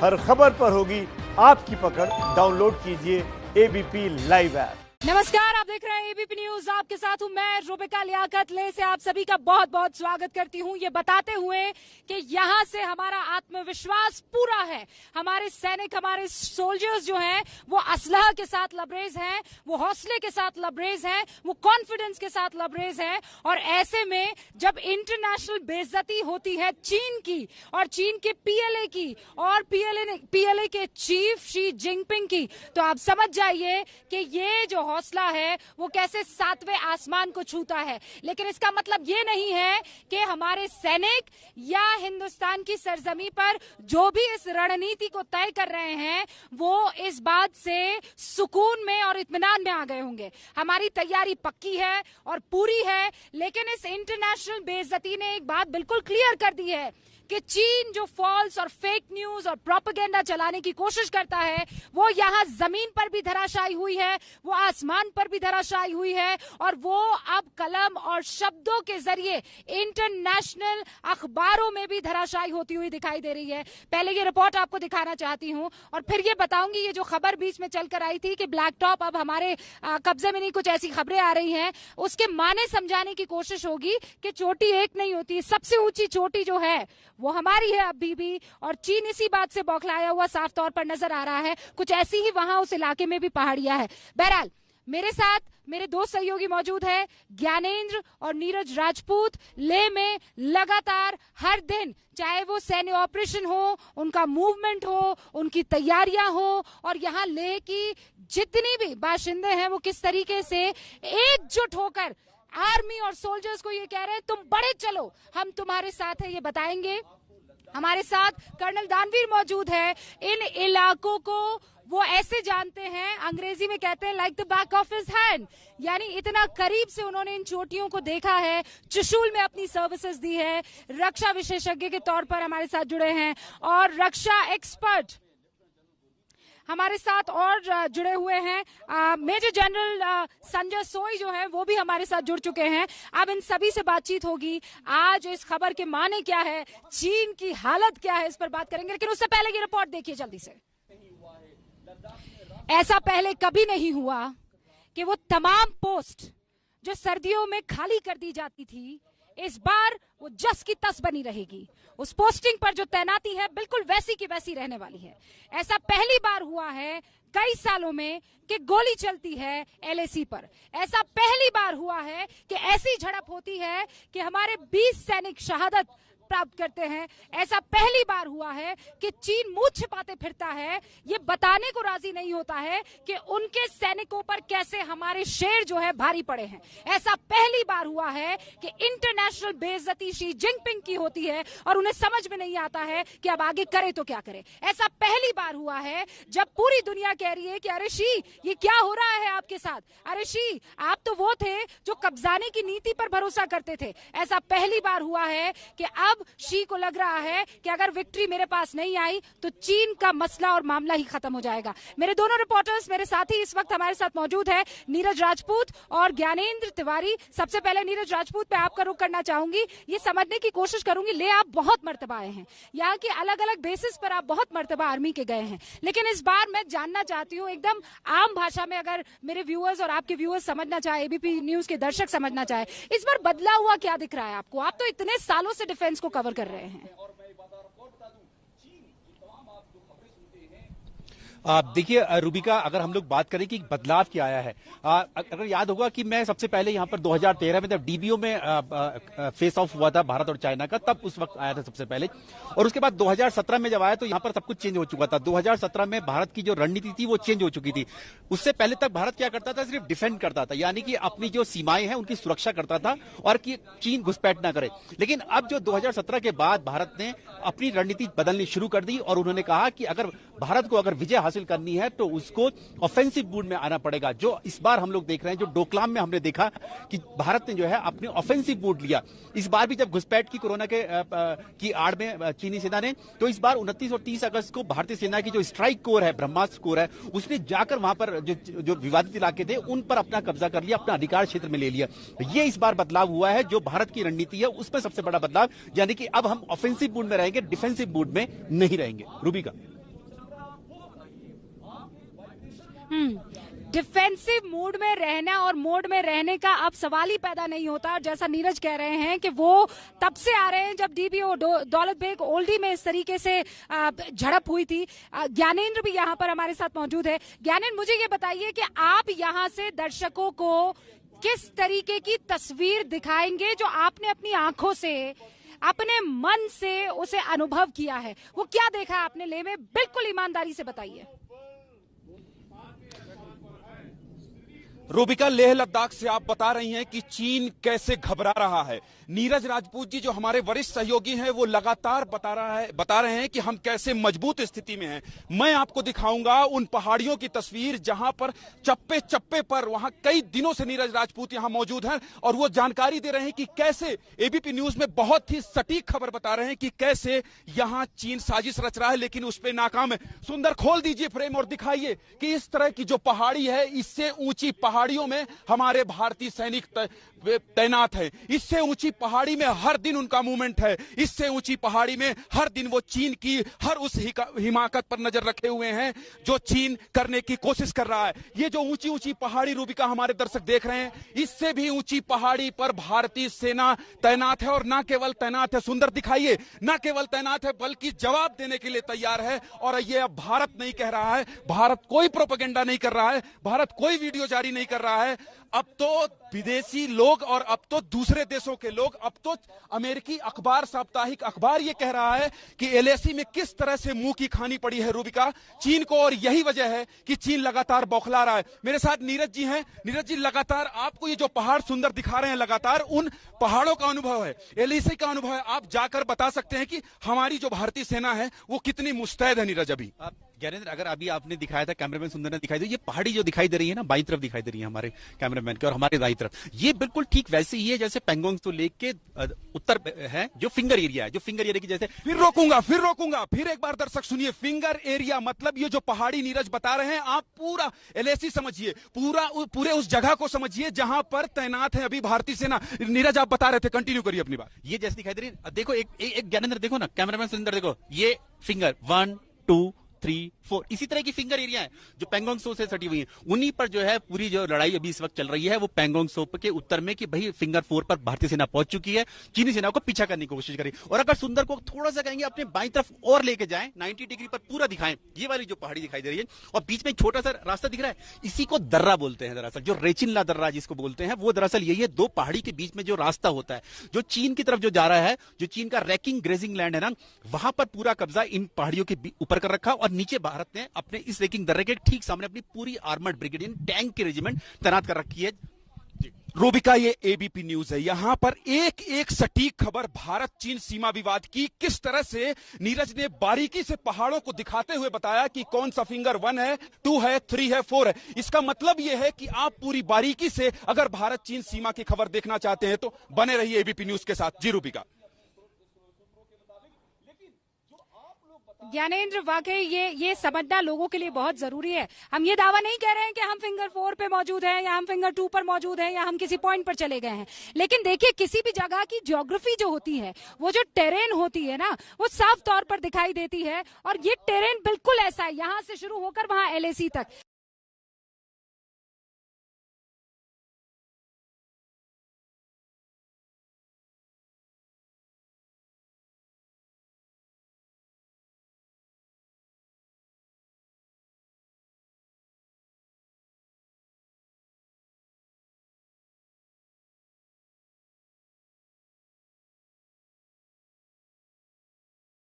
हर खबर पर होगी आपकी पकड़। डाउनलोड कीजिए एबीपी लाइव ऐप। नमस्कार, आप देख रहे हैं एबीपी न्यूज। आपके साथ हूं मैं रुबिका लियाकत। ले से आप सभी का बहुत बहुत स्वागत करती हूं, ये बताते हुए कि यहां से हमारा आत्मविश्वास पूरा है। हमारे सैनिक, हमारे सोल्जर्स जो हैं वो असलहा के साथ लबरेज हैं, वो हौसले के साथ लबरेज हैं, वो कॉन्फिडेंस के साथ लबरेज हैं। और ऐसे में जब इंटरनेशनल बेइज्जती होती है चीन की, और चीन के पीएलए की, और पीएलए के चीफ शी जिनपिंग की, तो आप समझ जाइए कि ये जो हौसला है वो कैसे सातवें आसमान को छूता है। लेकिन इसका मतलब ये नहीं है कि हमारे सैनिक या हिंदुस्तान की सरजमी पर जो भी इस रणनीति को तय कर रहे हैं वो इस बात से सुकून में और इत्मीनान में आ गए होंगे। हमारी तैयारी पक्की है और पूरी है, लेकिन इस इंटरनेशनल बेइज्जती ने एक बात बिल्कुल क्लियर कर दी है कि चीन जो फॉल्स और फेक न्यूज और प्रोपेगेंडा चलाने की कोशिश करता है वो यहां जमीन पर भी धराशायी हुई है, वो आसमान पर भी धराशायी हुई है, और वो अब कलम और शब्दों के जरिए इंटरनेशनल अखबारों में भी धराशायी होती हुई दिखाई दे रही है। पहले ये रिपोर्ट आपको दिखाना चाहती हूं और फिर ये बताऊंगी, ये जो खबर बीच में चलकर आई थी कि ब्लैक टॉप अब हमारे कब्जे में नहीं, कुछ ऐसी खबरें आ रही हैं, उसके माने समझाने की कोशिश होगी कि चोटी एक नहीं होती, सबसे ऊंची चोटी जो है वो हमारी है अभी भी। और चीन इसी बात से बौखलाया हुआ साफ तौर पर नजर आ रहा है। कुछ ऐसी ही वहां उस इलाके में भी पहाड़ियां है। बहरहाल मेरे साथ मेरे दो सहयोगी मौजूद है, ज्ञानेंद्र और नीरज राजपूत। ले में लगातार हर दिन, चाहे वो सैन्य ऑपरेशन हो, उनका मूवमेंट हो, उनकी तैयारियां हो, और यहाँ ले की जितनी भी बाशिंदे हैं वो किस तरीके से एकजुट होकर आर्मी और सोल्जर्स को ये कह रहे हैं तुम बड़े चलो, हम तुम्हारे साथ है, ये बताएंगे। हमारे साथ कर्नल दानवीर मौजूद है। इन इलाकों को वो ऐसे जानते हैं, अंग्रेजी में कहते हैं like the back of his hand, यानी इतना करीब से उन्होंने इन चोटियों को देखा है। चुशूल में अपनी सर्विसेज दी है, रक्षा विशेषज्ञ के तौर पर हमारे साथ जुड़े हैं, और रक्षा एक्सपर्ट हमारे साथ और जुड़े हुए हैं। मेजर जनरल संजय सोई जो है वो भी हमारे साथ जुड़ चुके हैं। अब इन सभी से बातचीत होगी। आज इस खबर के माने क्या है, चीन की हालत क्या है, इस पर बात करेंगे। लेकिन उससे पहले ये रिपोर्ट देखिए जल्दी से। ऐसा पहले कभी नहीं हुआ कि वो तमाम पोस्ट जो सर्दियों में खाली कर दी जाती थी, इस बार वो जस की तस बनी रहेगी। उस पोस्टिंग पर जो तैनाती है बिल्कुल वैसी की वैसी रहने वाली है। ऐसा पहली बार हुआ है कई सालों में कि गोली चलती है एलएसी पर। ऐसा पहली बार हुआ है कि ऐसी झड़प होती है कि हमारे 20 सैनिक शहादत प्राप्त करते हैं। ऐसा पहली बार हुआ है कि चीन मुंह छिपाते फिरता है, ये बताने को राजी नहीं होता है कि उनके सैनिकों पर कैसे हमारे शेर जो है भारी पड़े हैं। ऐसा पहली बार हुआ है कि इंटरनेशनल बेइज्जती शी जिनपिंग की होती है और उन्हें समझ में नहीं आता है कि अब आगे करे तो क्या करे। ऐसा पहली बार हुआ है जब पूरी दुनिया कह रही है कि अरे शी ये क्या हो रहा है आपके साथ, अरे शी आप तो वो थे जो कब्जाने की नीति पर भरोसा करते थे। ऐसा पहली बार हुआ है कि अब शी को लग रहा है कि अगर विक्ट्री मेरे पास नहीं आई तो चीन का मसला और मामला ही खत्म हो जाएगा। मेरे दोनों रिपोर्टर्स मेरे साथ ही इस वक्त हमारे साथ मौजूद है, नीरज राजपूत और ज्ञानेंद्र तिवारी। सबसे पहले नीरज राजपूत पे आपका रुख करना चाहूंगी, ये समझने की कोशिश करूंगी, ले आप बहुत मर्तबा आए हैं, यहाँ की अलग अलग बेसिस पर आप बहुत मर्तबा आर्मी के गए हैं, लेकिन इस बार मैं जानना चाहती हूँ एकदम आम भाषा में, अगर मेरे व्यूअर्स और आपके व्यूअर्स समझना चाहे, एबीपी न्यूज के दर्शक समझना चाहे, इस बार बदला हुआ क्या दिख रहा है आपको? आप तो इतने सालों से डिफेंस को कवर कर रहे हैं। देखिए रुबिका, अगर हम लोग बात करें कि बदलाव क्या आया है, अगर याद होगा कि मैं सबसे पहले यहाँ पर 2013 में जब डीबीओ में फेस ऑफ हुआ था भारत और चाइना का, तब उस वक्त आया था सबसे पहले। और उसके बाद 2017 में जब आया तो यहाँ पर सब कुछ चेंज हो चुका था। 2017 में भारत की जो रणनीति थी वो चेंज हो चुकी थी। उससे पहले तक भारत क्या करता था, सिर्फ डिफेंड करता था, यानी कि अपनी जो सीमाएं हैं उनकी सुरक्षा करता था और कि चीन घुसपैठ ना करे। लेकिन अब जो 2017 के बाद भारत ने अपनी रणनीति बदलनी शुरू कर दी और उन्होंने कहा कि अगर भारत को अगर विजय हासिल करनी है तो उसको ऑफेंसिव मूड में आना पड़ेगा। जो इस बार हम लोग देख रहे हैं, जो डोकलाम में हमने देखा कि भारत ने जो है अपने ऑफेंसिव मूड लिया। इस बार भी जब घुसपैठ की कोरोना की आड़ में चीनी सेना ने, तो इस बार 29 और 30 अगस्त को भारतीय सेना की जो स्ट्राइक कोर है, ब्रह्मास्त्र कोर है, उसने जाकर वहां पर जो विवादित इलाके थे उन पर अपना कब्जा कर लिया, अपना अधिकार क्षेत्र में ले लिया। ये इस बार बदलाव हुआ है, जो भारत की रणनीति है उसमें सबसे बड़ा बदलाव, यानी कि अब हम ऑफेंसिव मूड में रहेंगे, डिफेंसिव मूड में नहीं रहेंगे। रूबिका, डिफेंसिव मूड में रहना और मोड में रहने का अब सवाल ही पैदा नहीं होता। जैसा नीरज कह रहे हैं कि वो तब से आ रहे हैं जब डीबीओ दौलत बेग ओल्डी में इस तरीके से झड़प हुई थी। ज्ञानेंद्र भी यहाँ पर हमारे साथ मौजूद है। ज्ञानेंद्र, मुझे ये बताइए कि आप यहाँ से दर्शकों को किस तरीके की तस्वीर दिखाएंगे जो आपने अपनी आंखों से, अपने मन से उसे अनुभव किया है? वो क्या देखा आपने लेह में? बिल्कुल ईमानदारी से बताइए। रूबिका, लेह लद्दाख से आप बता रही हैं कि चीन कैसे घबरा रहा है। नीरज राजपूत जी जो हमारे वरिष्ठ सहयोगी हैं वो लगातार बता रहे हैं कि हम कैसे मजबूत स्थिति में हैं। मैं आपको दिखाऊंगा उन पहाड़ियों की तस्वीर जहां पर चप्पे चप्पे पर, वहां कई दिनों से नीरज राजपूत यहां मौजूद हैं और वो जानकारी दे रहे हैं कि कैसे, एबीपी न्यूज में बहुत ही सटीक खबर बता रहे हैं कि कैसे यहां चीन साजिश रच रहा है लेकिन उस पर नाकाम है। सुंदर, खोल दीजिए फ्रेम और दिखाइए कि इस तरह की जो पहाड़ी है, इससे ऊंची पहाड़ियों में हमारे भारतीय सैनिक तैनात है। इससे ऊंची पहाड़ी में हर दिन उनका मूवमेंट है। इससे ऊंची पहाड़ी में हर दिन वो चीन की हर उस हिमाकत पर नजर रखे हुए हैं जो चीन करने की कोशिश कर रहा है। ये जो ऊंची ऊंची पहाड़ी रूबिका हमारे दर्शक देख रहे हैं, इससे भी ऊंची पहाड़ी पर भारतीय सेना तैनात है और न केवल तैनात है, सुंदर दिखाइए, न केवल तैनात है बल्कि जवाब देने के लिए तैयार है। और ये अब भारत नहीं कह रहा है, भारत कोई प्रोपेगेंडा नहीं कर रहा है, भारत कोई वीडियो जारी नहीं कर रहा है। अब तो विदेशी लोग और अब तो दूसरे देशों के लोग, अब तो अमेरिकी अखबार, साप्ताहिक अखबार ये कह रहा है कि एलएसी में किस तरह से मुंह की खानी पड़ी है रूबिका चीन को। और यही वजह है कि चीन लगातार बौखला रहा है। मेरे साथ नीरज जी हैं। नीरज जी, लगातार आपको ये जो पहाड़ सुंदर दिखा रहे हैं, लगातार उन पहाड़ों का अनुभव है, एलएसी का अनुभव है। आप जाकर बता सकते हैं कि हमारी जो भारतीय सेना है वो कितनी मुस्तैद है। नीरज, अभी ज्ञानेंद्र, अगर अभी आपने दिखाया था, कैमरामैन सुंदर ने दिखाई दी, ये पहाड़ी जो दिखाई दे रही है ना, बाईं तरफ दिखाई दे रही है हमारे कैमरामैन के और हमारे दाईं तरफ, ये बिल्कुल ठीक वैसे ही है जैसे पेंगोंग त्सो लेक के उत्तर है जो फिंगर एरिया है, जो फिंगर एरिया की जैसे। फिर रोकूंगा, फिर एक बार दर्शक सुनिए। फिंगर एरिया मतलब ये जो पहाड़ी नीरज बता रहे हैं, आप पूरा एलएसी समझिए, पूरे उस जगह को समझिए जहां पर तैनात है अभी भारतीय सेना। नीरज, आप बता रहे थे, कंटिन्यू करिए अपनी बात। ये जैसे दिखाई दे रही है, देखो एक ज्ञानेंद्र देखो ना, कैमरामैन सुंदर देखो, ये फिंगर 1 2 3 4 इसी तरह की फिंगर एरिया है जो पेंगोंग त्सो से सटी हुई है। उन्हीं पर जो है पूरी जो लड़ाई अभी इस वक्त चल रही है वो पेंगोंग त्सो के उत्तर में, कि भाई फिंगर 4 पर भारतीय सेना पहुंच चुकी है, चीनी सेना को पीछा करने की कोशिश करी। और अगर सुंदर को थोड़ा सा कहेंगे अपने बाईं तरफ और लेके जाएं, 90 डिग्री पर पूरा दिखाएं, ये वाली जो पहाड़ी दिखाई दे रही है और बीच में छोटा सा रास्ता दिख रहा है, इसी को दर्रा बोलते हैं। दरअसल जो रेचिनला दर्रा जिसको बोलते हैं, वो दरअसल यही है, दो पहाड़ी के बीच में जो रास्ता होता है जो चीन की तरफ जो जा रहा है, जो चीन का रैकिंग ग्रेजिंग लैंड है ना, वहां पर पूरा कब्जा इन पहाड़ियों के ऊपर कर रखा। और नीचे भारत ने अपने इस रेकिंग दर्रे के ठीक सामने अपनी पूरी आर्मर्ड ब्रिगेड टैंक की रेजिमेंट तैनात कर रखी है। रूबिका, ये एबीपी न्यूज है, यहां पर एक एक सटीक खबर भारत चीन सीमा विवाद की। किस तरह से नीरज ने बारीकी से पहाड़ों को दिखाते हुए बताया कि कौन सा फिंगर 1 है, 2 है, 3 है, 4 है। इसका मतलब यह है कि आप पूरी बारीकी से अगर भारत चीन सीमा की खबर देखना चाहते हैं तो बने रहिए एबीपी न्यूज के साथ। जी रूबिका। ज्ञानेंद्र, वाकई ये समझना लोगों के लिए बहुत जरूरी है। हम ये दावा नहीं कह रहे हैं कि हम फिंगर 4 पे मौजूद हैं या हम फिंगर 2 पर मौजूद हैं या हम किसी पॉइंट पर चले गए हैं, लेकिन देखिए किसी भी जगह की ज्योग्राफी जो होती है, वो जो टेरेन होती है ना, वो साफ तौर पर दिखाई देती है। और ये टेरेन बिल्कुल ऐसा है, यहां से शुरू होकर वहां एलएसी तक।